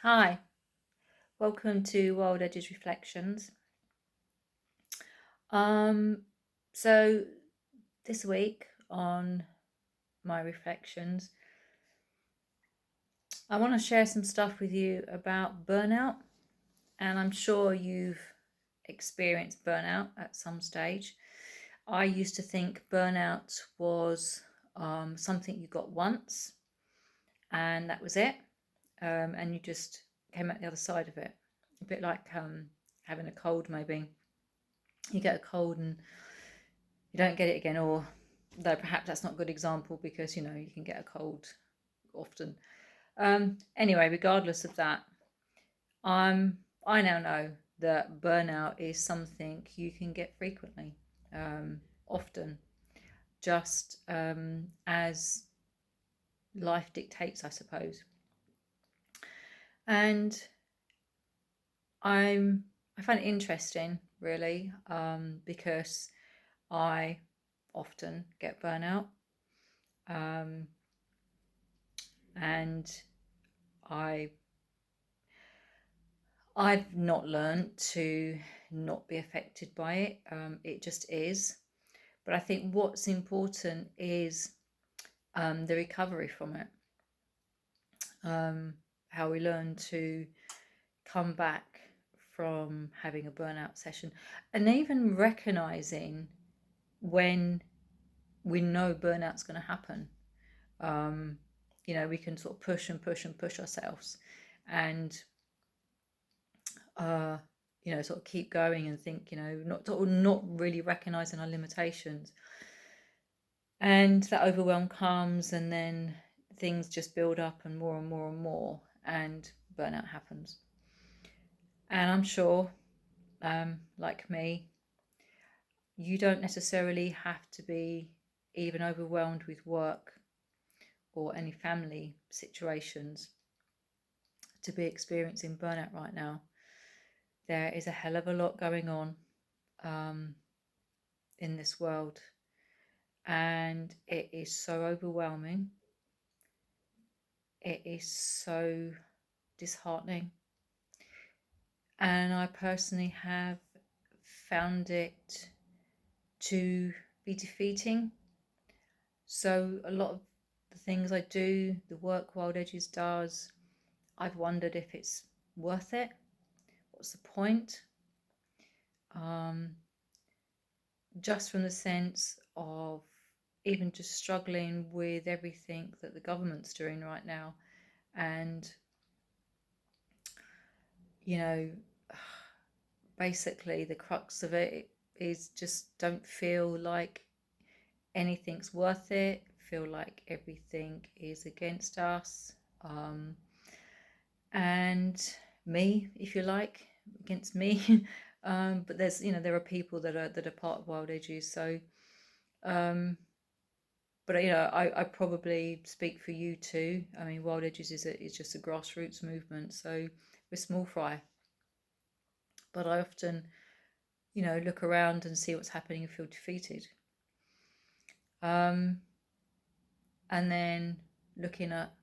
Hi, welcome to Wild Edges Reflections. Um, so this week on my reflections, I want to share some stuff with you about burnout, and I'm sure you've experienced burnout at some stage. I used to think burnout was something you got once, and that was it, and you just came out the other side of it. A bit like having a cold, maybe. You get a cold and you don't get it again, or though perhaps that's not a good example because you can get a cold often. Anyway, regardless of that, I now know that burnout is something you can get frequently, often, just as life dictates, I suppose. And I find it interesting, really, because I often get burnout. And I've not learned to not be affected by it. It just is. But I think what's important is the recovery from it. How we learn to come back from having a burnout session, and even recognizing when we know burnout's going to happen. We can sort of push and push and push ourselves, and sort of keep going and think, not really recognizing our limitations. And that overwhelm comes, and then things just build up and more and more and more, and burnout happens. And I'm sure, like me, you don't necessarily have to be even overwhelmed with work or any family situations to be experiencing burnout right now. There is a hell of a lot going on in this world, and it is so overwhelming. It is so disheartening, and I personally have found it to be defeating. So a lot of the things I do, the work Wild Edges does, I've wondered if it's worth it. What's the point? Just from the sense of even just struggling with everything that the government's doing right now. And, basically the crux of it is just don't feel like anything's worth it, feel like everything is against us. And me, if you like, against me. But there are people that are part of Wild Edges. So, but I probably speak for you too. I mean, Wild Edges is just a grassroots movement, so we're small fry. But I often, look around and see what's happening and feel defeated. And then looking at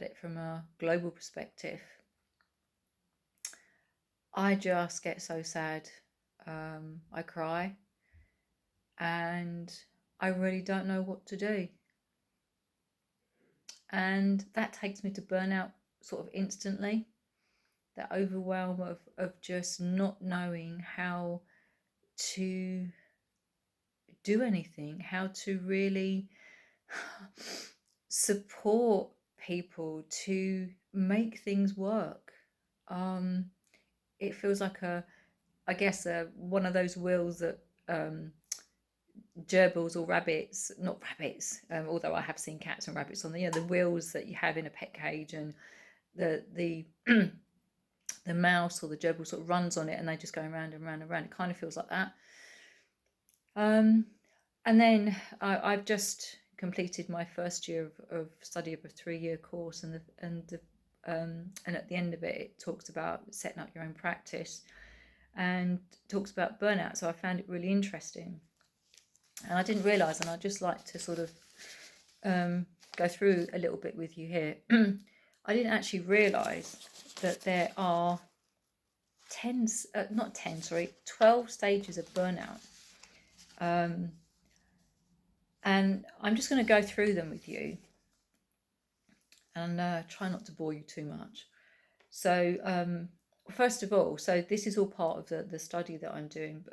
it from a global perspective, I just get so sad. I cry, and I really don't know what to do. And that takes me to burnout sort of instantly. That overwhelm of just not knowing how to do anything, how to really support people to make things work. It feels like one of those wheels that gerbils or rabbits, not rabbits, although I have seen cats and rabbits on the wheels that you have in a pet cage, and the the mouse or the gerbil sort of runs on it, and they just go around and around and around. It kind of feels like that. And then I've just completed my first year of study of a 3-year course, and at the end of it, it talks about setting up your own practice and talks about burnout. So I found it really interesting, and I didn't realise, and I'd just like to sort of go through a little bit with you here. I didn't actually realise that there are 12 stages of burnout. And I'm just going to go through them with you and try not to bore you too much. So first of all, so this is all part of the study that I'm doing.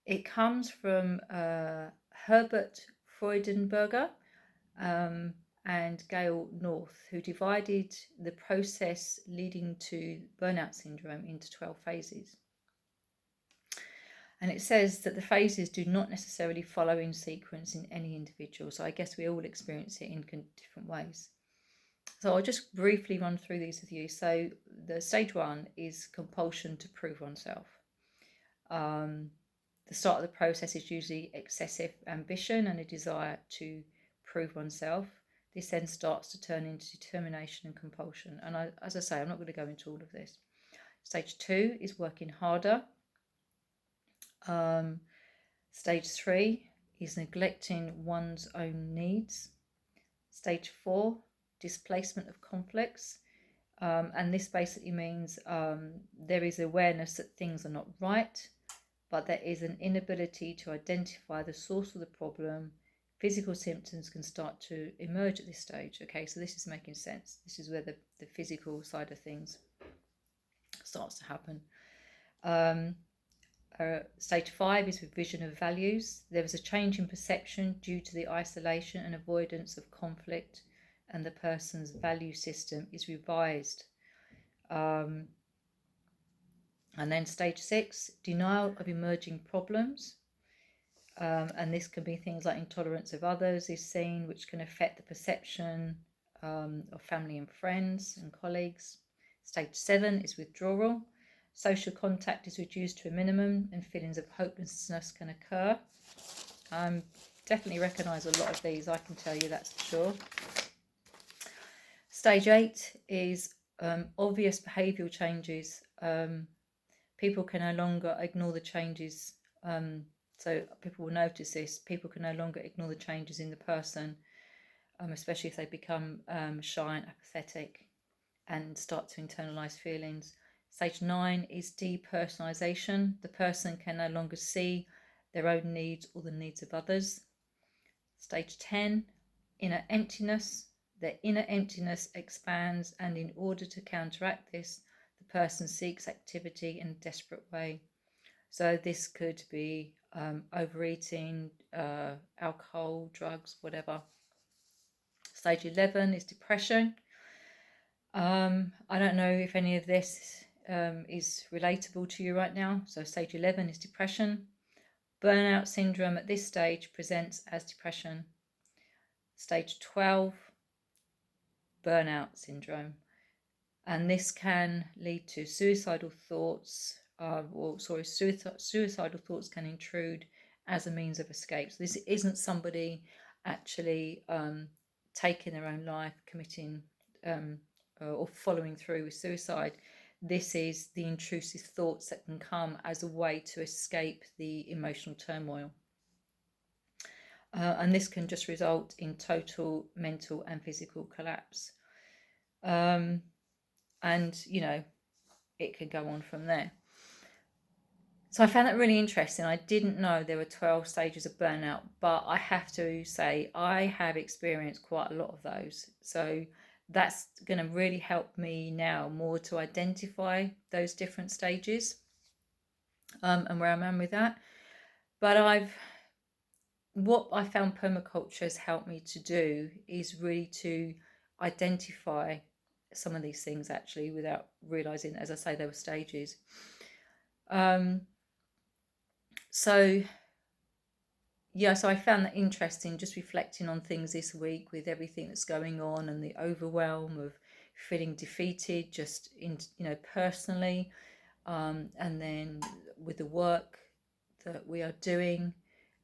It comes from Herbert Freudenberger and Gail North, who divided the process leading to burnout syndrome into 12 phases. And it says that the phases do not necessarily follow in sequence in any individual. So I guess we all experience it in different ways. So I'll just briefly run through these with you. So the stage 1 is compulsion to prove oneself. The start of the process is usually excessive ambition and a desire to prove oneself. This then starts to turn into determination and compulsion. And as I say, I'm not going to go into all of this. Stage 2 is working harder. Stage 3 is neglecting one's own needs. Stage 4, displacement of conflicts. And this basically means there is awareness that things are not right, but there is an inability to identify the source of the problem. Physical symptoms can start to emerge at this stage. Okay, so this is making sense. This is where the physical side of things starts to happen. Stage 5 is revision of values. There is a change in perception due to the isolation and avoidance of conflict, and the person's value system is revised. And then stage 6, denial of emerging problems. And this can be things like intolerance of others is seen, which can affect the perception of family and friends and colleagues. Stage 7 is withdrawal. Social contact is reduced to a minimum and feelings of hopelessness can occur. Definitely recognise a lot of these, I can tell you, that's for sure. Stage 8 is obvious behavioural changes. People can no longer ignore the changes. So people will notice this. People can no longer ignore the changes in the person, especially if they become shy and apathetic and start to internalise feelings. Stage 9 is depersonalisation. The person can no longer see their own needs or the needs of others. Stage 10, inner emptiness. The inner emptiness expands, and in order to counteract this, the person seeks activity in a desperate way. So this could be overeating, alcohol, drugs, whatever. Stage 11 is depression. I don't know if any of this is relatable to you right now. So stage 11 is depression. Burnout syndrome at this stage presents as depression. Stage 12, burnout syndrome. And this can lead to suicidal thoughts, suicidal thoughts can intrude as a means of escape. So this isn't somebody actually taking their own life, committing or following through with suicide. This is the intrusive thoughts that can come as a way to escape the emotional turmoil. And this can just result in total mental and physical collapse. And, you know, it could go on from there. So I found that really interesting. I didn't know there were 12 stages of burnout, but I have to say I have experienced quite a lot of those. So that's going to really help me now more to identify those different stages and where I'm at with that. But what I found permaculture has helped me to do is really to identify some of these things actually without realizing, as I say, there were stages. So I found that interesting, just reflecting on things this week with everything that's going on and the overwhelm of feeling defeated, just in, personally, and then with the work that we are doing,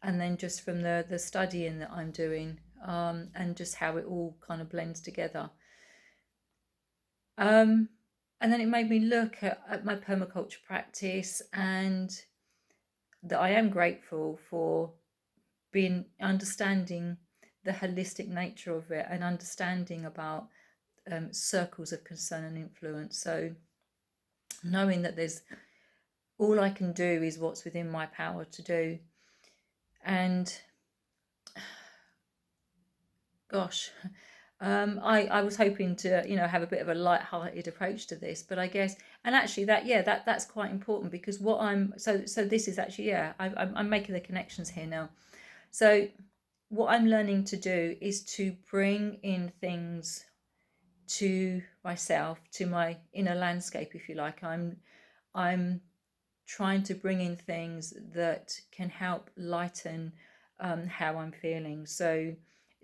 and then just from the studying that I'm doing, and just how it all kind of blends together. And then it made me look at my permaculture practice, and that I am grateful for understanding the holistic nature of it and understanding about circles of concern and influence. So knowing that there's all I can do is what's within my power to do. And gosh, I was hoping to, have a bit of a light-hearted approach to this, but I guess, and actually that's quite important, because what so this is actually, I'm making the connections here now. So what I'm learning to do is to bring in things to myself, to my inner landscape, if you like. I'm trying to bring in things that can help lighten how I'm feeling. So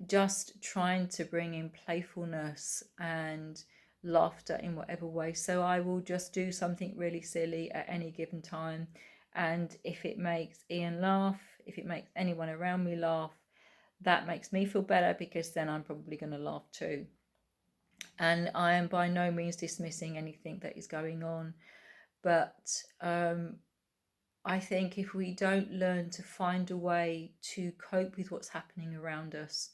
just trying to bring in playfulness and laughter in whatever way. So I will just do something really silly at any given time, and if it makes Ian laugh, if it makes anyone around me laugh, that makes me feel better, because then I'm probably going to laugh too. And I am by no means dismissing anything that is going on, but I think if we don't learn to find a way to cope with what's happening around us,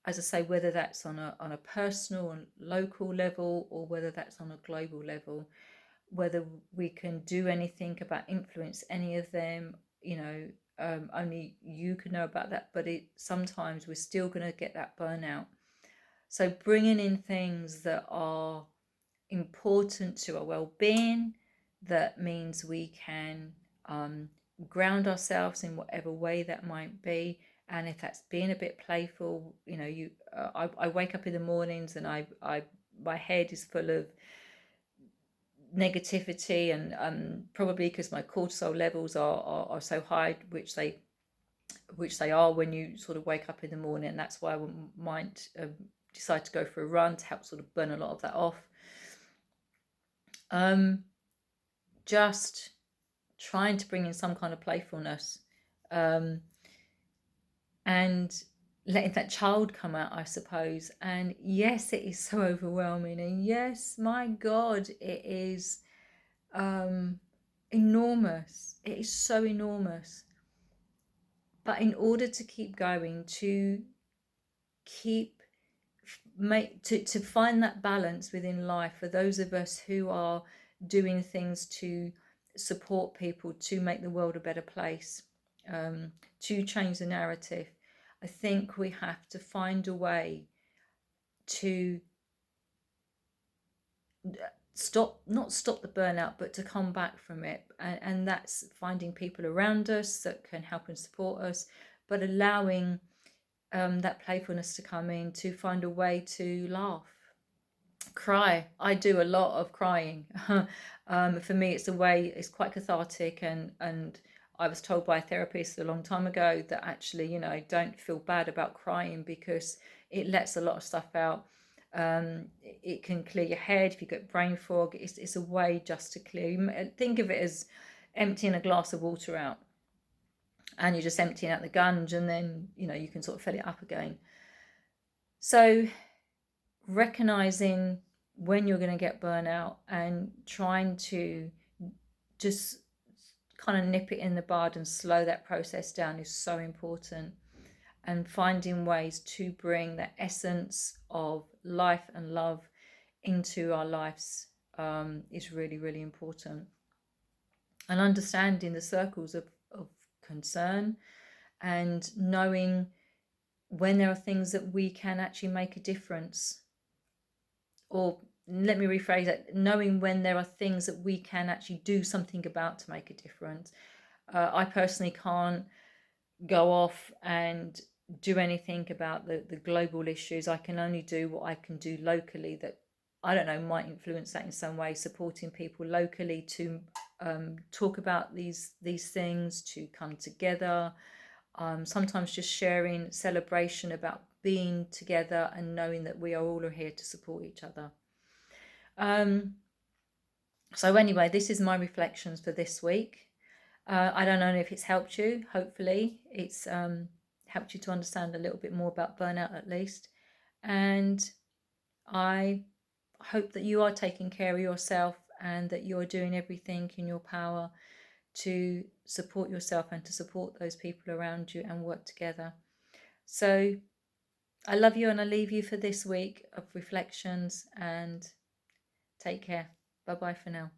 as I say, whether that's on a personal and local level, or whether that's on a global level, whether we can do anything about influence any of them, only you can know about that. But sometimes we're still going to get that burnout. So bringing in things that are important to our well-being, that means we can ground ourselves in whatever way that might be. And if that's being a bit playful, I wake up in the mornings and my head is full of negativity, and probably because my cortisol levels are so high, which they are when you sort of wake up in the morning. And that's why I might decide to go for a run to help sort of burn a lot of that off. Just trying to bring in some kind of playfulness, and letting that child come out, I suppose. And yes, it is so overwhelming, and yes, my God, it is enormous. It is so enormous. But in order to keep going, to find that balance within life, for those of us who are doing things to support people, to make the world a better place, to change the narrative, I think we have to find a way to not stop the burnout, but to come back from it. And that's finding people around us that can help and support us, but allowing that playfulness to come in, to find a way to laugh, cry. I do a lot of crying. For me, it's quite cathartic, and I was told by a therapist a long time ago that actually, don't feel bad about crying, because it lets a lot of stuff out. It can clear your head if you get brain fog. It's a way just to clear. Think of it as emptying a glass of water out, and you're just emptying out the gunge, and then you can sort of fill it up again. So recognizing when you're going to get burnout and trying to just kind of nip it in the bud and slow that process down is so important. And finding ways to bring the essence of life and love into our lives is really, really important. And understanding the circles of concern, and knowing when there are things that we can actually make a difference. Or let me rephrase that, knowing when there are things that we can actually do something about to make a difference. I personally can't go off and do anything about the global issues. I can only do what I can do locally that, I don't know, might influence that in some way, supporting people locally to talk about these things, to come together. Sometimes just sharing celebration about being together and knowing that we are all here to support each other. So anyway, this is my reflections for this week. I don't know if it's helped you. Hopefully it's helped you to understand a little bit more about burnout at least. And I hope that you are taking care of yourself, and that you're doing everything in your power to support yourself and to support those people around you and work together. So I love you, and I leave you for this week of reflections, and take care. Bye bye for now.